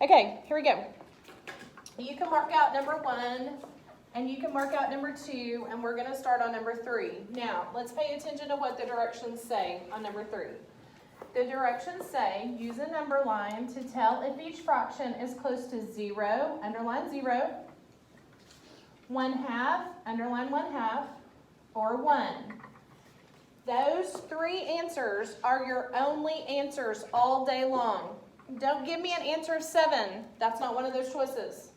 Okay, here we go. You can mark out number 1, and you can mark out number 2, and we're going to start on number 3. Now, let's pay attention to what the directions say on number 3. The directions say, use a number line to tell if each fraction is close to 0, underline 0, 1/2, underline 1/2, or 1. Those 3 answers are your only answers all day long. Don't give me an answer of 7. That's not one of those choices.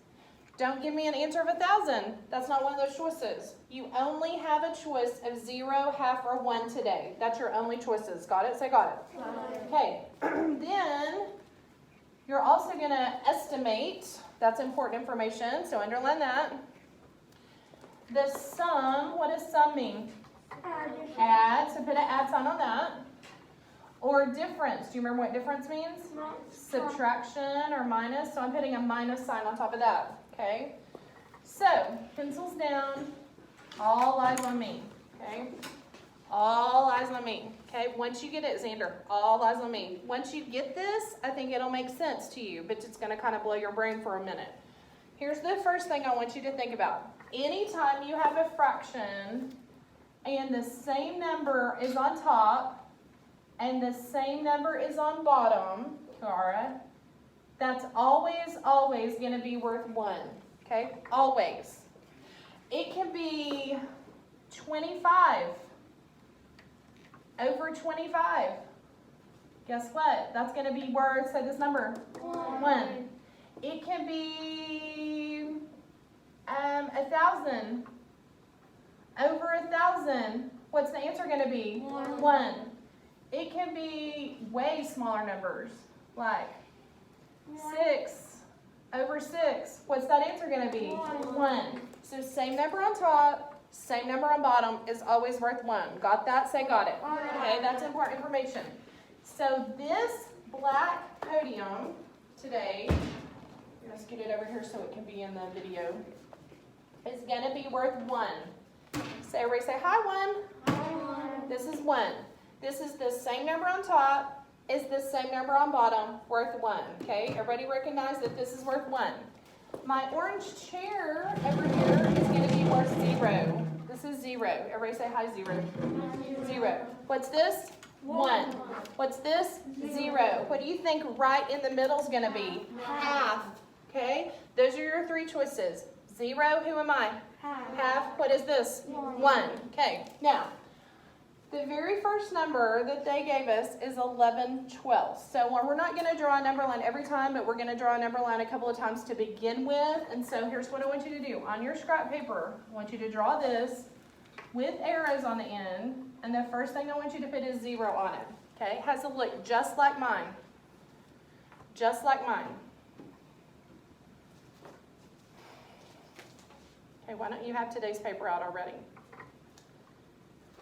Don't give me an answer of 1,000. That's not one of those choices. You only have a choice of 0, half, or 1 today. That's your only choices. Got it? Say got it. Got it. Okay. Then you're also going to estimate. That's important information, so underline that. The sum, what does sum mean? Add, so put an add sign on that. Or difference, do you remember what difference means? Subtraction or minus, so I'm putting a minus sign on top of that, okay? So, pencils down, all eyes on me, okay? All eyes on me, okay? Once you get it, Xander, all eyes on me. Once you get this, I think it'll make sense to you, but it's gonna kind of blow your brain for a minute. Here's the first thing I want you to think about. Anytime you have a fraction and the same number is on top and the same number is on bottom, Kiara, that's always going to be worth 1, okay? Always. It can be 25 over 25. Guess what? That's going to be worth, say this number, 1. It can be 1,000 over 1,000. What's the answer going to be? 1. It can be way smaller numbers, like 6 over 6. What's that answer going to be? 1. So same number on top, same number on bottom is always worth 1. Got that? Say got it. Okay, that's important information. So this black podium today, let's get it over here so it can be in the video, is going to be worth 1. So everybody say hi 1. This is 1. This is the same number on top, is the same number on bottom, worth 1. Okay, everybody recognize that this is worth 1. My orange chair over here is going to be worth 0. This is 0. Everybody say hi 0. 0. What's this? 1. What's this? 0. What do you think right in the middle is going to be? Half. Okay, those are your 3 choices. 0, who am I? Half. What is this? 1. Okay, now, the very first number that they gave us is 11/12. So we're not going to draw a number line every time, but we're going to draw a number line a couple of times to begin with. And so here's what I want you to do. On your scrap paper, I want you to draw this with arrows on the end. And the first thing I want you to put is 0 on it. Okay, it has to look just like mine. Just like mine. Okay, why don't you have today's paper out already?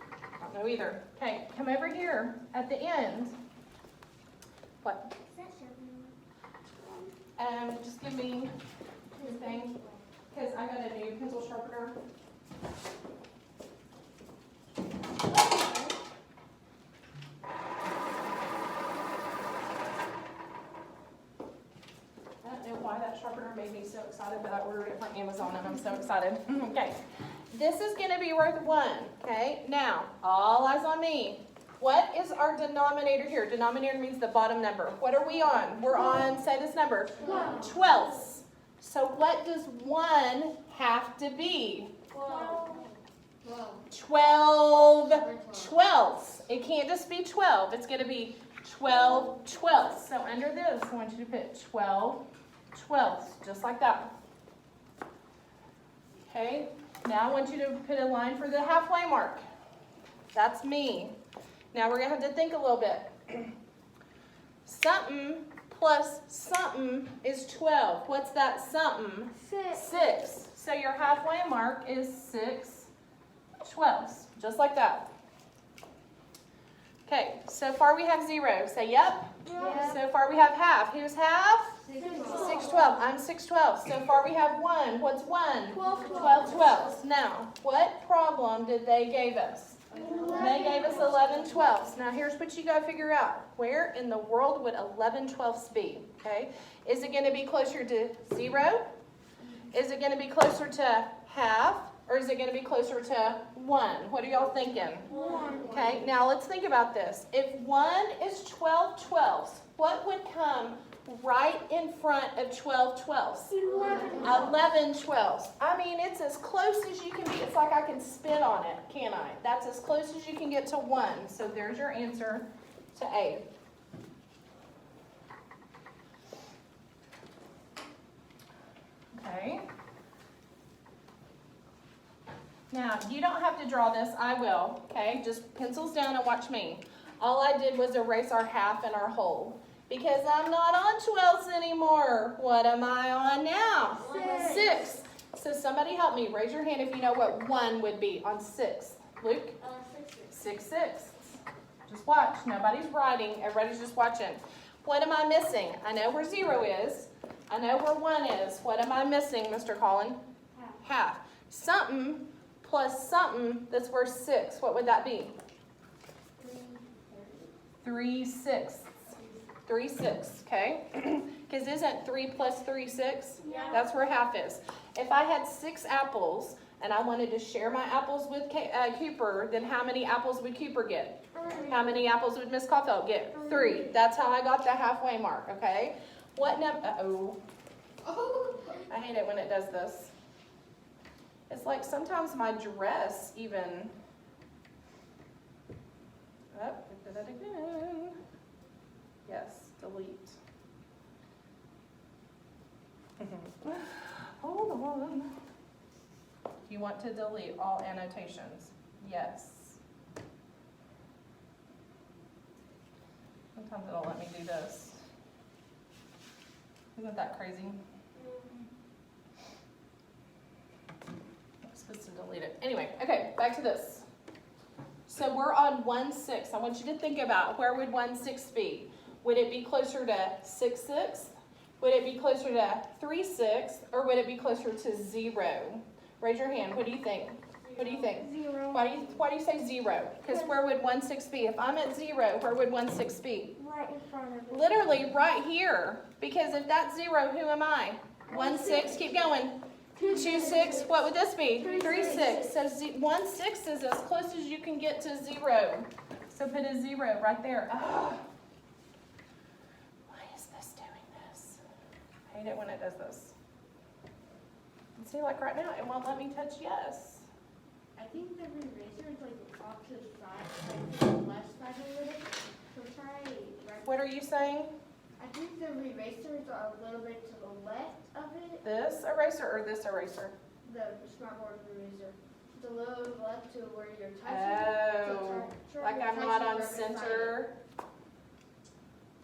I don't know either. Okay, come over here at the end. What? Just give me this thing, because I got a new pencil sharpener. I don't know why that sharpener made me so excited, but I ordered it from Amazon and I'm so excited. Okay. This is going to be worth 1, okay? Now, all eyes on me. What is our denominator here? Denominator means the bottom number. What are we on? We're on, say this number, 12ths. So what does 1 have to be? 12 twelfths. It can't just be 12. It's going to be 12 twelfths. So under this, I want you to put 12 twelfths, just like that. Okay? Now I want you to put a line for the halfway mark. That's me. Now we're going to have to think a little bit. Something plus something is 12. What's that something? 6. So your halfway mark is 6 twelfths, just like that. Okay, so far we have 0. Say yep. Yep. So far we have half. Who's half? 6 12. I'm 6 12. So far we have 1. What's 1? 12 12 12. Now, what problem did they give us? They gave us 11/12. Now here's what you gotta figure out. Where in the world would 11/12 be? Okay, is it gonna be closer to 0? Is it gonna be closer to half? Or is it gonna be closer to 1? What are y'all thinking? 1. Okay, now let's think about this. If 1 is 12/12, what would come right in front of 12/12? 11/12. I mean, it's as close as you can be. It's like I can spit on it, can't I? That's as close as you can get to 1. So there's your answer to A. Okay. Now, you don't have to draw this. I will, okay? Just pencils down and watch me. All I did was erase our half and our whole. Because I'm not on 12s anymore. What am I on now? 6. So somebody help me. Raise your hand if you know what 1 would be on 6. Luke? 6/6. Just watch. Nobody's writing. Everybody's just watching. What am I missing? I know where 0 is. I know where 1 is. What am I missing, Mr. Collin? Half. Something plus something that's worth 6. What would that be? 3/6. 3/6, okay? Because isn't 3 plus 3 6? Yeah. That's where half is. If I had 6 apples and I wanted to share my apples with Cooper, then how many apples would Cooper get? How many apples would Miss Caulfield get? 3. That's how I got the halfway mark, okay? What number? Uh-oh. I hate it when it does this. It's like sometimes my dress even. Oh, did that again. Yes, delete. Hold on. You want to delete all annotations? Yes. Sometimes it'll let me do this. Isn't that crazy? I'm supposed to delete it. Anyway, okay, back to this. So we're on 1/6. I want you to think about where would 1/6 be? Would it be closer to 6/6? Would it be closer to 3/6? Or would it be closer to 0? Raise your hand. What do you think? What do you think? 0. Why do you say 0? Because where would 1/6 be? If I'm at 0, where would 1/6 be? Right in front of it. Literally right here. Because if that's 0, who am I? 1/6. Keep going. 2/6. What would this be? 3/6. So 1/6 is as close as you can get to 0. So put a 0 right there. Oh. Why is this doing this? I hate it when it does this. And see, like right now, it won't let me touch yes. I think the eraser is like off to the side, like to the left side a little. So try right. What are you saying? I think the eraser is a little bit to the left of it. This eraser or this eraser? The smartboard eraser. It's a little left to where you're touching. Oh, So try like you're I'm not touching on right beside it. center.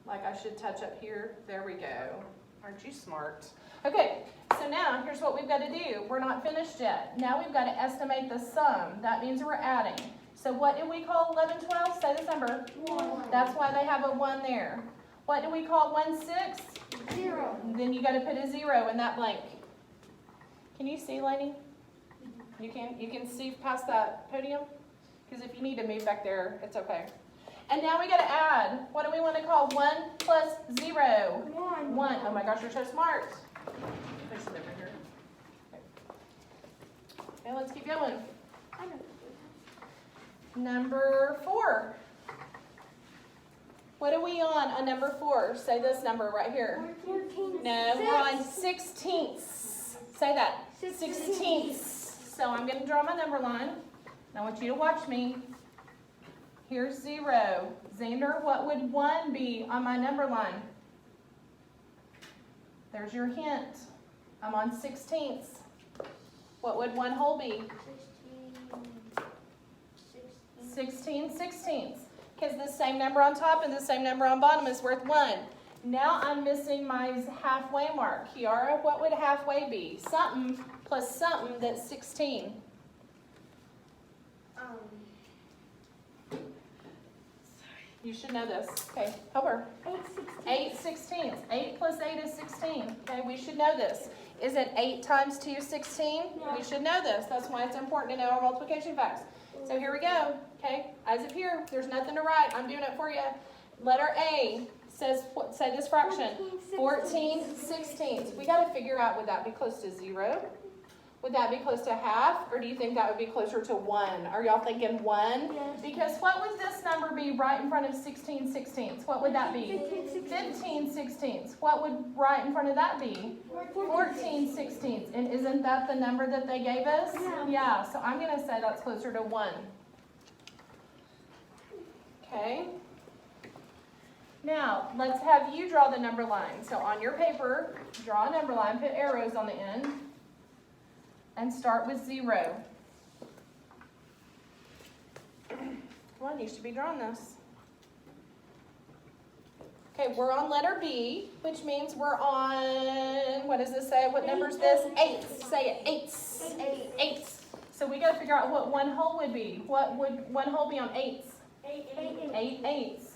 Like I should touch up here. There we go. Aren't you smart? Okay, so now here's what we've got to do. We're not finished yet. Now we've got to estimate the sum. That means we're adding. So what do we call 11/12? Say this number. 1. That's why they have a 1 there. What do we call 1/6? 0. Then you got to put a 0 in that blank. Can you see, Lainey? You can see past that podium? Because if you need to move back there, it's okay. And now we got to add. What do we want to call 1 plus 0? 1. 1. Oh my gosh, you're so smart. Push it over here. Okay, let's keep going. I know. Number 4. What are we on number 4? Say this number right here. 14. No, we're on 16ths. Say that. 16ths. So I'm going to draw my number line. And I want you to watch me. Here's 0. Xander, what would 1 be on my number line? There's your hint. I'm on 16ths. What would 1 whole be? 16 16ths. Because the same number on top and the same number on bottom is worth 1. Now I'm missing my halfway mark. Kiara, what would halfway be? Something plus something that's 16. You should know this. Okay, help her. 8 16ths. 8 plus 8 is 16. Okay, we should know this. Isn't 8 times 2 16? Yeah. We should know this. That's why it's important to know our multiplication facts. So here we go, okay? As of here, there's nothing to write. I'm doing it for you. Letter A says, say this fraction. 14/16. We got to figure out, would that be close to 0? Would that be close to half? Or do you think that would be closer to 1? Are y'all thinking 1? Yes. Because what would this number be right in front of 16/16? What would that be? 15/16. What would right in front of that be? 14/16. And isn't that the number that they gave us? Yeah, so I'm going to say that's closer to 1. Okay. Now, let's have you draw the number line. So on your paper, draw a number line, put arrows on the end, and start with 0. Come on, you should be drawing this. Okay, we're on letter B, which means we're on, what does this say? What number is this? 8. Say it, 8. 8. So we got to figure out what 1 whole would be. What would 1 whole be on 8s? 8 eighths.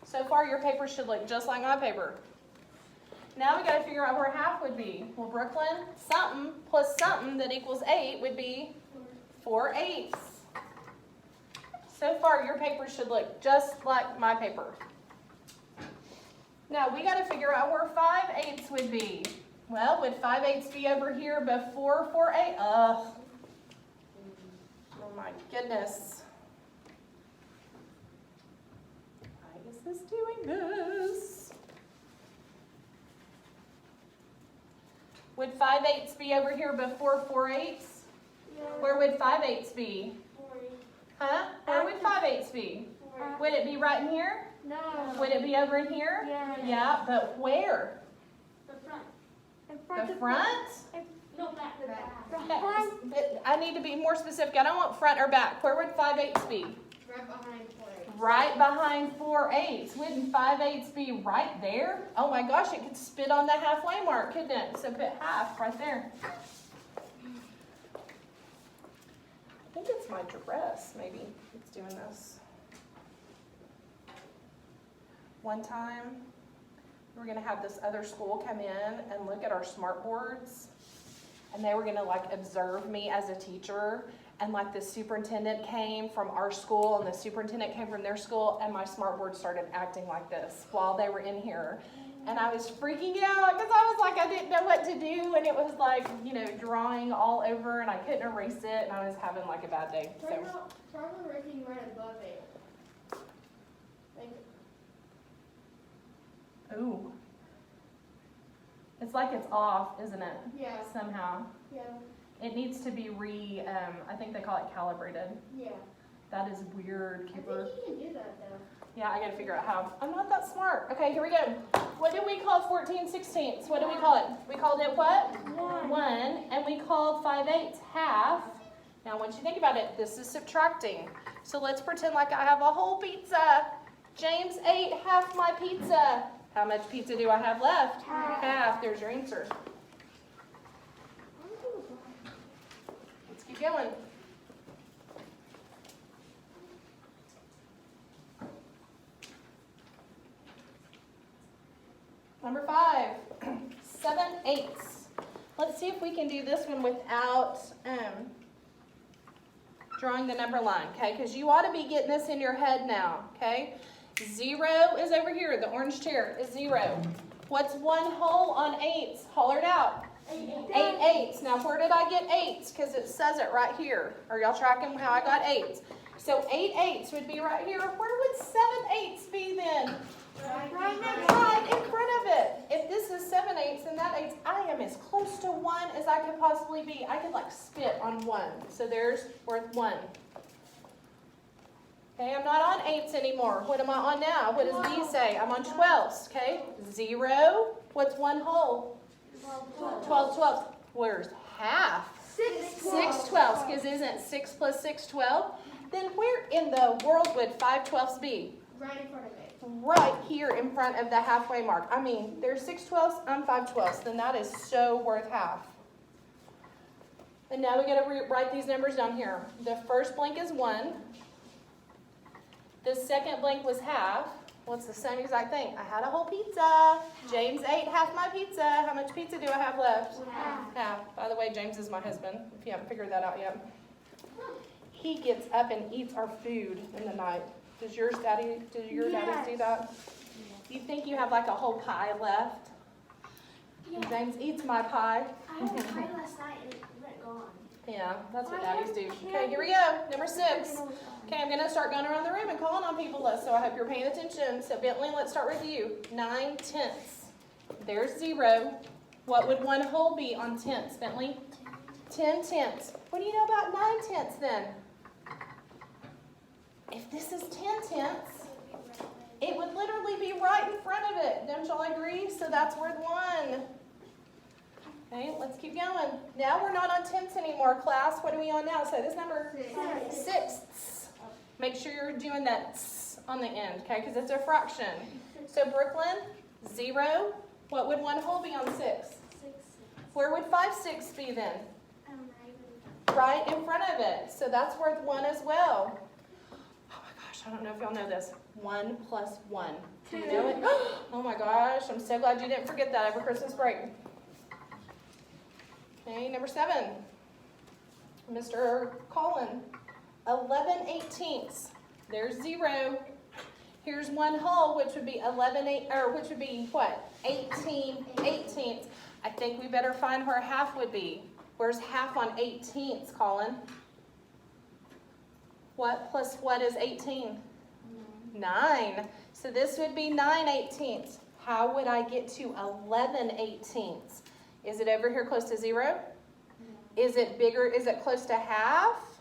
So far, your paper should look just like my paper. Now we got to figure out where half would be. Well, Brooklyn, something plus something that equals 8 would be 4/8. So far, your paper should look just like my paper. Now we got to figure out where 5/8 would be. Well, would 5/8 be over here before 4/8? Ugh. Oh my goodness. Why is this doing this? Would 5/8 be over here before 4/8? Where would 5/8 be? Huh? Where would 5/8 be? Would it be right in here? No. Would it be over in here? Yeah, but where? The front. The front? No, back. The back. Okay, I need to be more specific. I don't want front or back. Where would 5/8 be? Right behind 4/8. Right behind 4/8. Wouldn't 5/8 be right there? Oh my gosh, it could spit on the halfway mark, couldn't it? So put half right there. I think it's my dress, maybe, it's doing this. One time, we were going to have this other school come in and look at our smart boards. And they were going to like observe me as a teacher. And like the superintendent came from our school and the superintendent came from their school. And my smart board started acting like this while they were in here. And I was freaking out because I was like, I didn't know what to do. And it was like, you know, drawing all over and I couldn't erase it. And I was having like a bad day. So. Try working right above it. Ooh. It's like it's off, isn't it? Yeah. Somehow. Yeah. It needs to be I think they call it calibrated. Yeah. That is weird, Cooper. I think you can do that though. Yeah, I gotta figure out how. I'm not that smart. Okay, here we go. What did we call 14/16? What do we call it? We called it what? 1. And we called 5/8 half. Now, once you think about it, this is subtracting. So let's pretend like I have a whole pizza. James ate half my pizza. How much pizza do I have left? Half. There's your answer. Let's keep going. Number 5, 7/8. Let's see if we can do this one without drawing the number line, okay? Because you ought to be getting this in your head now, okay? 0 is over here. The orange chair is 0. What's 1 whole on 8s? Holler it out. 8/8. Now, where did I get 8s? Because it says it right here. Are y'all tracking how I got 8s? So 8/8 would be right here. Where would 7/8 be then? Right in front of it. If this is 7/8 and that 8, I am as close to 1 as I could possibly be. I could like spit on 1. So there's worth 1. Okay, I'm not on 8s anymore. What am I on now? What does B say? I'm on 12s, okay? 0. What's 1 whole? 12 12. Where's half? 6 12s, because isn't 6 plus 6 12? Then where in the world would 5 12s be? Right in front of it. Right here in front of the halfway mark. I mean, there's 6 12s, I'm 5 12s. Then that is so worth half. And now we got to write these numbers down here. The first blank is 1. The second blank was half. Well, it's the same exact thing. I had a whole pizza. James ate half my pizza. How much pizza do I have left? Half. By the way, James is my husband, if you haven't figured that out yet. he gets up and eats our food in the night. Does your daddy do that? Do you think you have like a whole pie left? Yeah. James eats my pie. I had a pie last night and it went gone. Yeah, that's what daddies do. Okay, here we go. Number 6. Okay, I'm going to start going around the room and calling on people, so I hope you're paying attention. So Bentley, let's start with you. 9/10. There's 0. What would 1 whole be on tenths, Bentley? 10/10. What do you know about 9/10 then? If this is 10/10, it would literally be right in front of it. Don't y'all agree? So that's worth 1. Okay, let's keep going. Now we're not on tenths anymore, class. What are we on now? So this number? 6. Make sure you're doing that on the end, okay? Because it's a fraction. So Brooklyn, 0. What would 1 whole be on 6? 6. Where would 5/6 be then? Right in front of it. So that's worth 1 as well. Oh my gosh, I don't know if y'all know this. 1 plus 1. Do you know it? Oh my gosh, I'm so glad you didn't forget that over Christmas break. Okay, number 7. Mr. Colin. 11/18. There's 0. Here's 1 whole, which would be 18/18. I think we better find where half would be. Where's half on 18ths, Colin? What plus what is 18? 9. So this would be 9/18. How would I get to 11/18? Is it over here close to 0? Is it bigger? Is it close to half?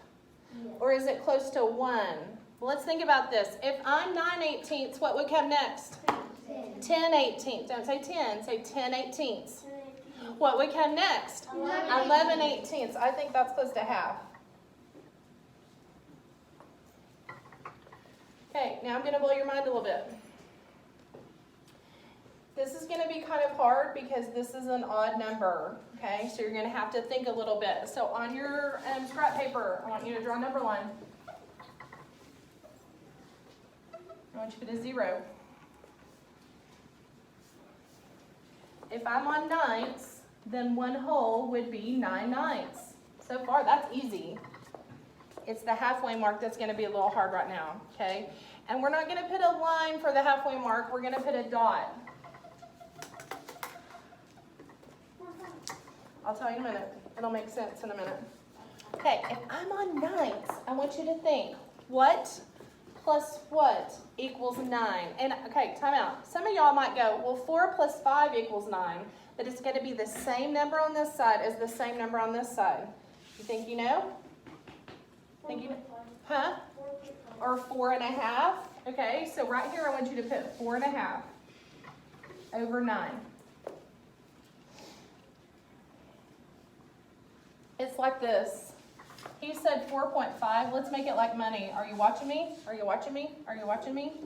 Or is it close to 1? Well, let's think about this. If I'm 9/18, what would come next? 10/18. Don't say 10, say 10/18. What would come next? 11/18. I think that's close to half. Okay, now I'm going to blow your mind a little bit. This is going to be kind of hard because this is an odd number, okay? So you're going to have to think a little bit. So on your scrap paper, I want you to draw a number line. I want you to put a 0. If I'm on ninths, then 1 whole would be 9/9. So far, that's easy. It's the halfway mark that's going to be a little hard right now, okay? And we're not going to put a line for the halfway mark. We're going to put a dot. I'll tell you in a minute. It'll make sense in a minute. Okay, if I'm on ninths, I want you to think, what plus what equals 9? And, okay, time out. Some of y'all might go, well, 4 plus 5 equals 9. But it's going to be the same number on this side as the same number on this side. You think you know? Think you know? Huh? Or 4.5? Okay, so right here I want you to put 4.5 over 9. It's like this. He said 4.5. Let's make it like money. Are you watching me? Are you watching me? Are you watching me?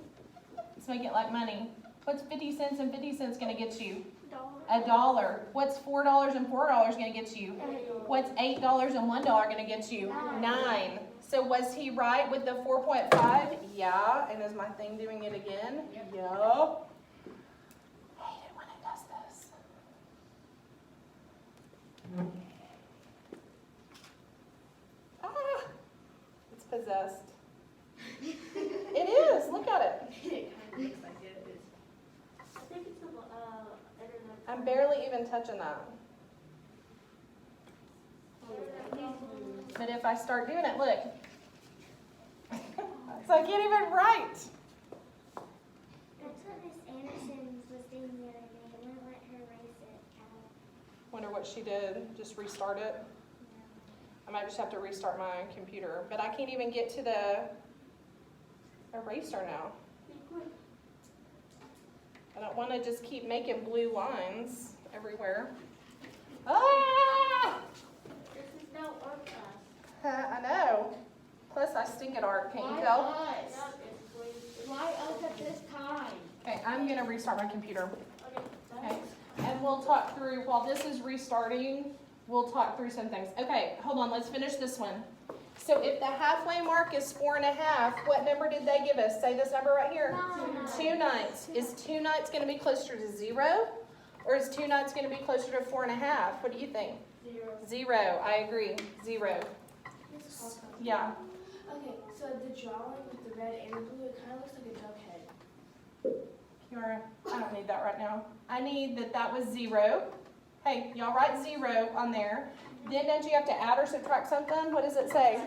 Let's make it like money. What's 50 cents and 50 cents going to get you? $1. What's $4 and $4 going to get you? What's $8 and $1 going to get you? 9. So was he right with the 4.5? Yeah. And is my thing doing it again? Yep. I hate it when it does this. It's possessed. It is. Look at it. It kind of looks like it is. I think it's internet. I'm barely even touching that. But if I start doing it, look. So I can't even write. That's what Miss Anderson was doing the other day. I'm going to let her erase it out. Wonder what she did. Just restart it. I might just have to restart my computer. But I can't even get to the eraser now. I don't want to just keep making blue lines everywhere. Ah! This is no art class. I know. Plus, I stink at art. Can't you tell? Why us at this time? Okay, I'm going to restart my computer. Okay. Okay, and we'll talk through, while this is restarting, we'll talk through some things. Okay, hold on, let's finish this one. So if the halfway mark is 4.5, what number did they give us? Say this number right here. 2/9. Is 2/9 going to be closer to 0? Or is 2/9 going to be closer to 4.5? What do you think? 0. I agree. 0. Yeah. Okay, so the drawing with the red and the blue, it kind of looks like a duck head. Kiara, I don't need that right now. I need that was 0. Hey, y'all write 0 on there. Then don't you have to add or subtract something? What does it say?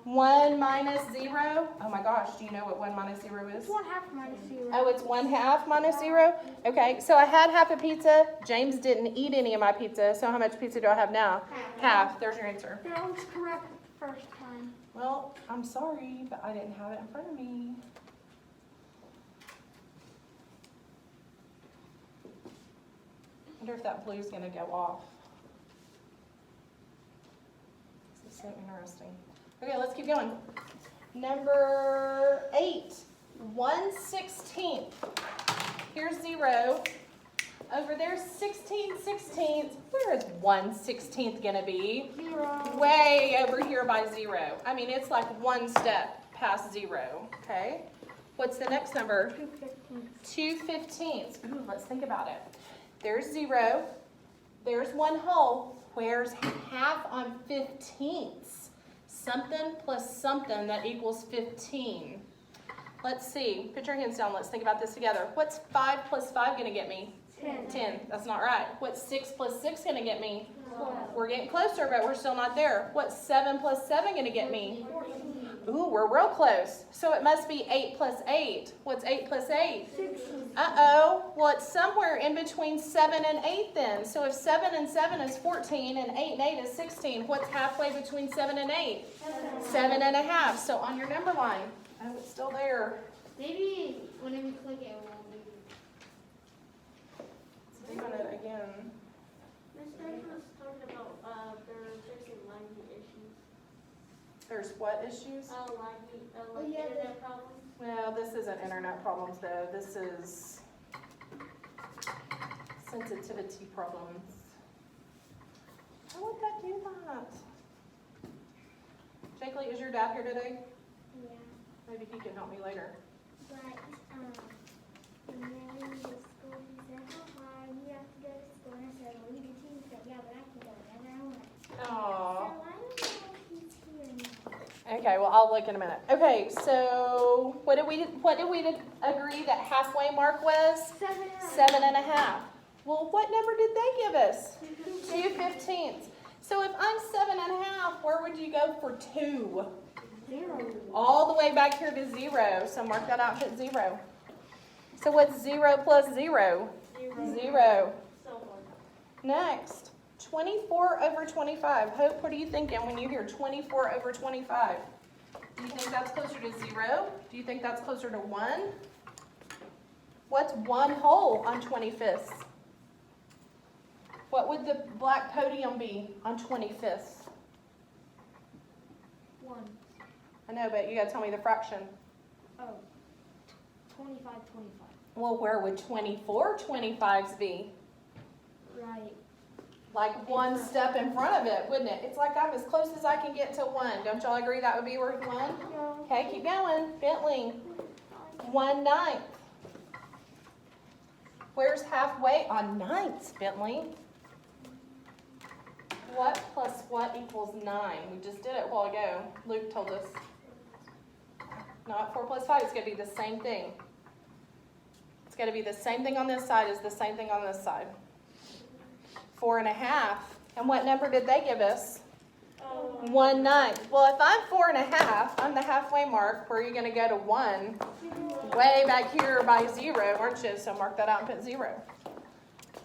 1 minus 0. Oh my gosh, do you know what 1 minus 0 is? 1/2 minus 0. Oh, it's 1/2 minus 0? Okay, so I had half a pizza. James didn't eat any of my pizza, so how much pizza do I have now? Half. There's your answer. That was correct the first time. Well, I'm sorry, but I didn't have it in front of me. I wonder if that blue's going to go off. This is so interesting. Okay, let's keep going. Number 8, 1/16. Here's 0. Over there, 16/16. Where is 1/16 going to be? 0. Way over here by 0. I mean, it's like one step past 0, okay? What's the next number? 2/15. Ooh, let's think about it. There's 0. There's 1 whole. Where's half on 15ths? Something plus something that equals 15. Let's see. Put your hands down. Let's think about this together. What's 5 plus 5 going to get me? 10. That's not right. What's 6 plus 6 going to get me? 12. We're getting closer, but we're still not there. What's 7 plus 7 going to get me? 14. Ooh, we're real close. So it must be 8 plus 8. What's 8 plus 8? 16. Uh-oh. Well, it's somewhere in between 7 and 8 then. So if 7 and 7 is 14 and 8 and 8 is 16, what's halfway between 7 and 8? 7.5. So on your number line. Oh, it's still there. Maybe whenever you click it, it won't be. It's doing it again. Miss Davis was talking about they're fixing laggy issues. There's what issues? Like internet problems. Well, this isn't internet problems though. This is sensitivity problems. How would that do that? Jake Lee, is your dad here today? Yeah. Maybe he can help me later. But, when we were in school, he said, how hard you have to go to school? And I said, well, you do too. He said, yeah, but I can go whenever I want. So Aww. I don't know if he's here now. Okay, well, I'll look in a minute. Okay, so what did we agree that halfway mark was? 7.5. 7.5. Well, what number did they give us? 2/15. So if I'm 7.5, where would you go for 2? 0. All the way back here to 0. So mark that out and put 0. So what's 0 plus 0? 0. Next, 24 over 25. Hope, what are you thinking when you hear 24 over 25? Do you think that's closer to 0? Do you think that's closer to 1? What's 1 whole on 25th? What would the black podium be on 25th? 1. I know, but you gotta tell me the fraction. Oh. 25. Well, where would 24 25s be? Right. Like one step in front of it, wouldn't it? It's like I'm as close as I can get to 1. Don't y'all agree that would be worth 1? No. Okay, keep going. Bentley. 1/9. Where's halfway on 9ths, Bentley? What plus what equals 9? We just did it a while ago. Luke told us. Not 4 plus 5. It's going to be the same thing. It's going to be the same thing on this side as the same thing on this side. 4.5. And what number did they give us? 1/9. Well, if I'm 4.5, I'm the halfway mark. Where are you going to go to 1? Way back here by 0, aren't you? So mark that out and put 0.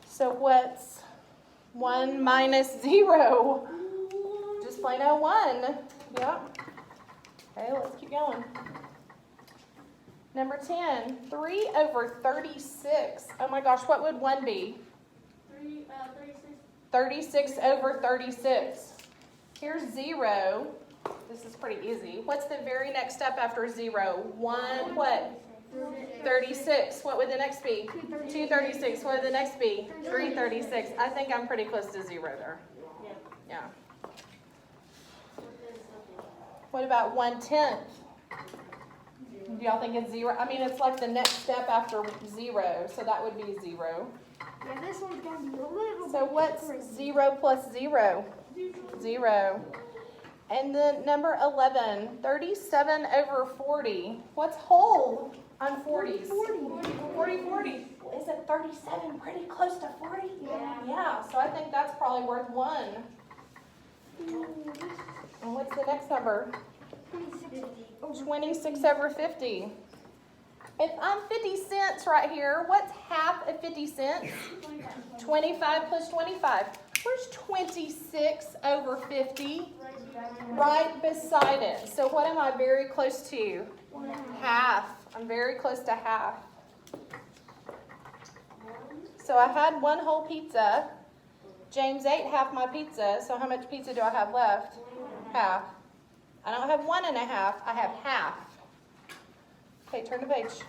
So what's 1 minus 0? Just plain old 1. Yep. Okay, let's keep going. Number 10, 3 over 36. Oh my gosh, what would 1 be? 36. 36 over 36. Here's 0. This is pretty easy. What's the very next step after 0? 1 what? 36. What would the next be? 236. What would the next be? 336. I think I'm pretty close to 0 there. Yeah. What about 1/10? Do y'all think it's 0? I mean, it's like the next step after 0, so that would be 0. Yeah, this one's going to be a little So bit what's crazy. 0 plus 0? 0. And then number 11, 37 over 40. What's whole on 40s? 40. Isn't 37 pretty close to 40? Yeah, so I think that's probably worth 1. And what's the next number? 26 over 50. If I'm 50 cents right here, what's half of 50 cents? 25 plus 25. Where's 26 over 50? Right beside it. So what am I very close to? Half. I'm very close to half. So I had 1 whole pizza. James ate half my pizza. So how much pizza do I have left? Half. I don't have 1 1/2. I have half. Okay, turn the page.